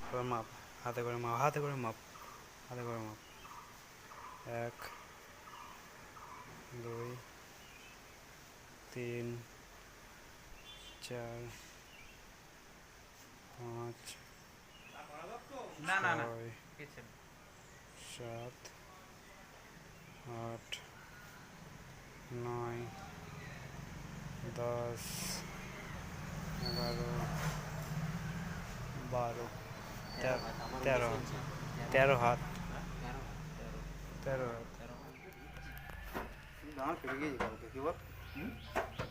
এবার মাপ, হাতে করে মাপ, হাতে করে মাপ, হাতে করে মাপ। 1 2 3 4 5 না না না 6 7 8 9 10 11 12 13 13 হাত, 13 হাত। দাঁড় ফেটে গিয়েছে কালকে কি বল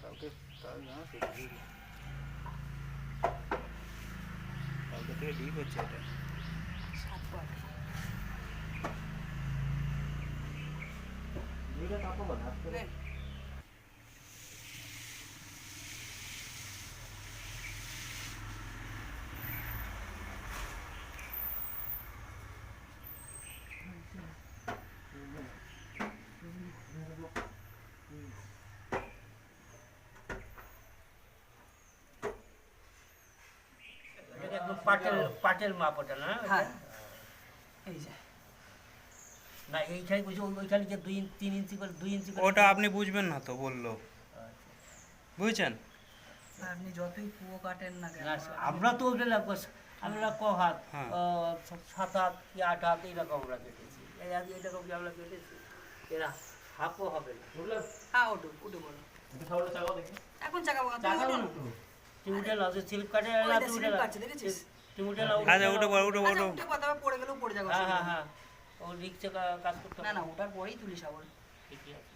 কালকে তার দাঁড় ফেটে গিয়েছে কালকে থেকে ঠিক হচ্ছে এটা পাটের মাপ ওটা না? হ্যাঁ এই যে না এইখানে বুঝি ওইখানে যে 3 ইঞ্চি করে 2 ইঞ্চি করে ওটা আপনি বুঝবেন না তো, বললো। বুঝছেন? আপনি যতই পুরো কাটেন না কেন না, আমরা তো ওটা লাগবো আমরা ক হাত হ্যাঁ। 7 হাত কি 8 হাত এইরকম আমরা কেটেছি এইরকম যে আমরা কেটেছি এরা হাফও হবে না বুঝলাম। হ্যাঁ ওটু উঠে বলো এখন চাকাবো না তুমি ওঠো না। তুই উঠে নাও যে স্লিপ কাটে ওই না যে তুই উঠে slip নাও কাটছে, দেখেছিস? তুই উঠে নাও আচ্ছা উঠে পড়ো, উঠে আচ্ছা পড়ো। উঠে কথা পড়ে গেলেও পড়ে যাবো হ্যাঁ হ্যাঁ হ্যাঁ ও রিক্সে কাজ করতে না না ওটার পরেই তুলিস আবার ঠিকই আছে।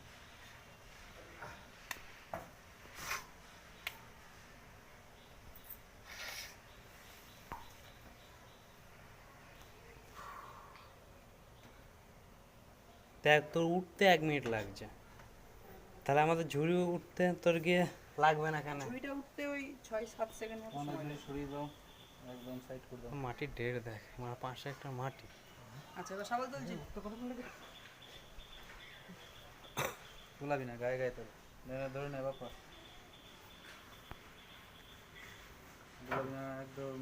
দেখ তোর উঠতে 1 মিনিট লাগছে, তাহলে আমাদের ঝুড়ি উঠতে তোর গিয়ে লাগবে না কেন? ছবিটা উঠতে ওই 6-7 সেকেন্ড মতো সময় লাগে। সরিয়ে দাও একদম সাইড করে দাও মাটির ঢের দেখ, আমার 500 একটা মাটি। আচ্ছা এবার সাবাল তুলছি তো কতক্ষণ লাগে তুলাবি না গায়ে গায়ে তোর ধরে নে বাপা তুলাবি না একদম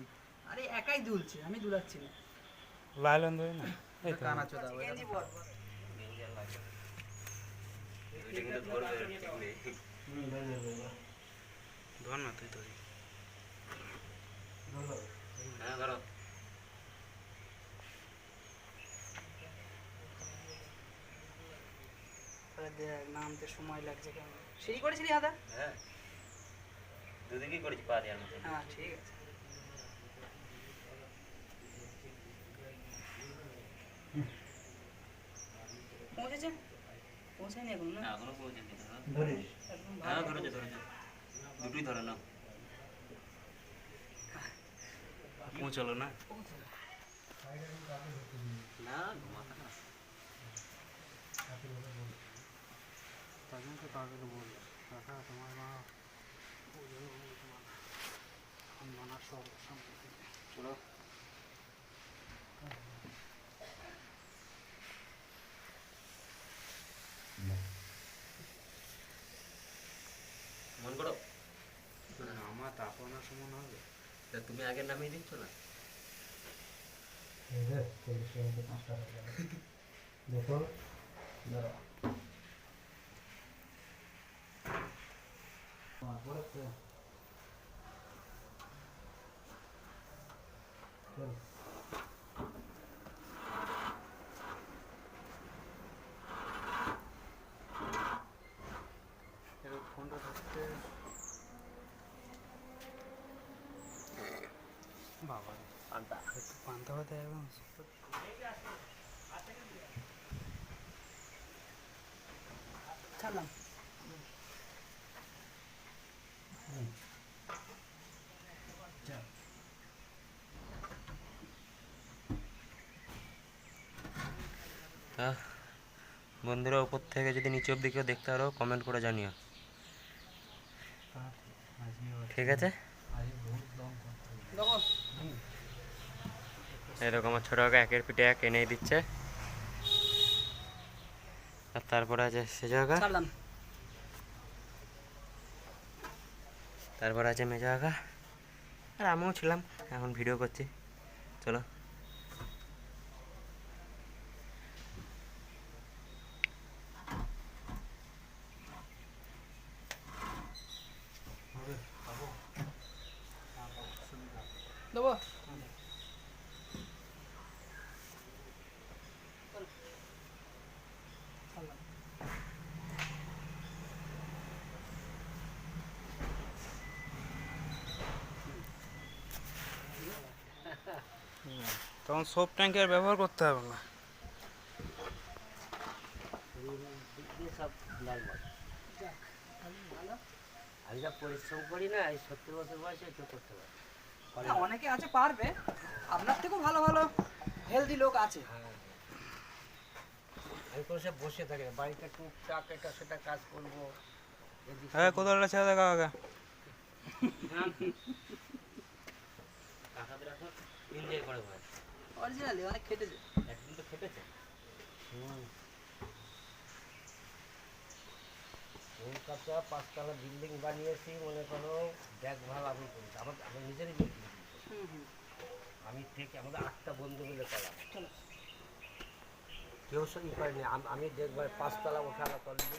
আরে একাই দুলছে আমি দুলাচ্ছি না লাইলন ধরে না, এই তো। কানা চোদা গেঞ্জি পর ধর না তুই ধরি। আরে দেখ নামতে সময় লাগছে কেন সিঁড়ি করেছিলি হাদা হ্যাঁ দুদিকেই করেছি পা দেওয়ার মতো হ্যাঁ ঠিক আছে পৌঁছেছে পৌঁছায়নি এখন না এখনো পৌঁছেনি ধরিস একদম হ্যাঁ ভালো। ধরেছে দুটোই ধরে না পৌঁছালো না। না ঘুমাতে না তার জন্য তো তাড়াতাড়ি বললো কাকা তোমার মা মানার সব চলো মন করো আমার তাপনার সমান হবে। তা তুমি আগে নামিয়ে দিচ্ছ না দেখো দাঁড়াও পড়েছে চল এবার ফোনটা ধরতে বাবা পান্তা একটু পান্তা হতে একদম ছাড়লাম বন্ধুরা উপর থেকে যদি নিচে অব্দি কেউ দেখতে পারো কমেন্ট করে জানিও ঠিক আছে দেখো এরকম আমার ছোটো কাকা একের পিঠে এক এনেই দিচ্ছে আর তারপরে আছে সে জায়গা ছাড়লাম তারপরে আছে মেজা কাকা আর আমিও ছিলাম এখন ভিডিও করছি চলো। দেবো তখন সোপ ট্যাঙ্কি আর ব্যবহার করতে হবে না। দিক দিয়ে সব নর্মাল। আমি যা পরিশ্রম করি না, এই 70 বছর বয়সে একটু করতে পারি। না, অনেকে আছে পারবে, আপনার থেকেও ভালো ভালো হেলদি লোক আছে। আমি কোনো সব বসে থাকি না, বাড়িতে টুকটাক এটা সেটা কাজ করবো। এদিক হ্যাঁ, কোদালটা ছেড়ে দেখা কাকা। কাকাদের এখন এনজয় করে ভাই। অরিজিনালি অনেক খেটেছে। একদিন তো খেটেছে। কলকাতা 5 তলা বিল্ডিং বানিয়েছি, মনে করো দেখভাল আমি করি, আমার নিজেরই বিল্ডিং। আমি থেকে আমাদের 8টা বন্ধু মিলে করা, কেউ সই করেনি। আমি দেখবার 5 তলা ওঠানো তলবি।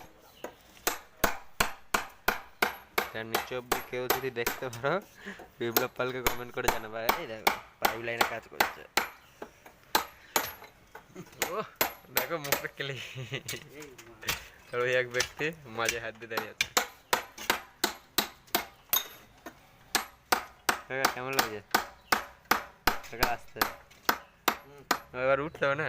তার নিচে অব্দি কেউ যদি দেখতে পারো, বিপ্লব পালকে কমেন্ট করে জানাবা, এই দেখো পাইপ লাইনে কাজ করছে। ও দেখো মুখটা কেলে, আর ওই এক ব্যক্তি মাঝে হাত দিয়ে দাঁড়িয়ে আছে। কাকা কেমন লাগছে? কাকা আসতে এবার উঠতে হবে না?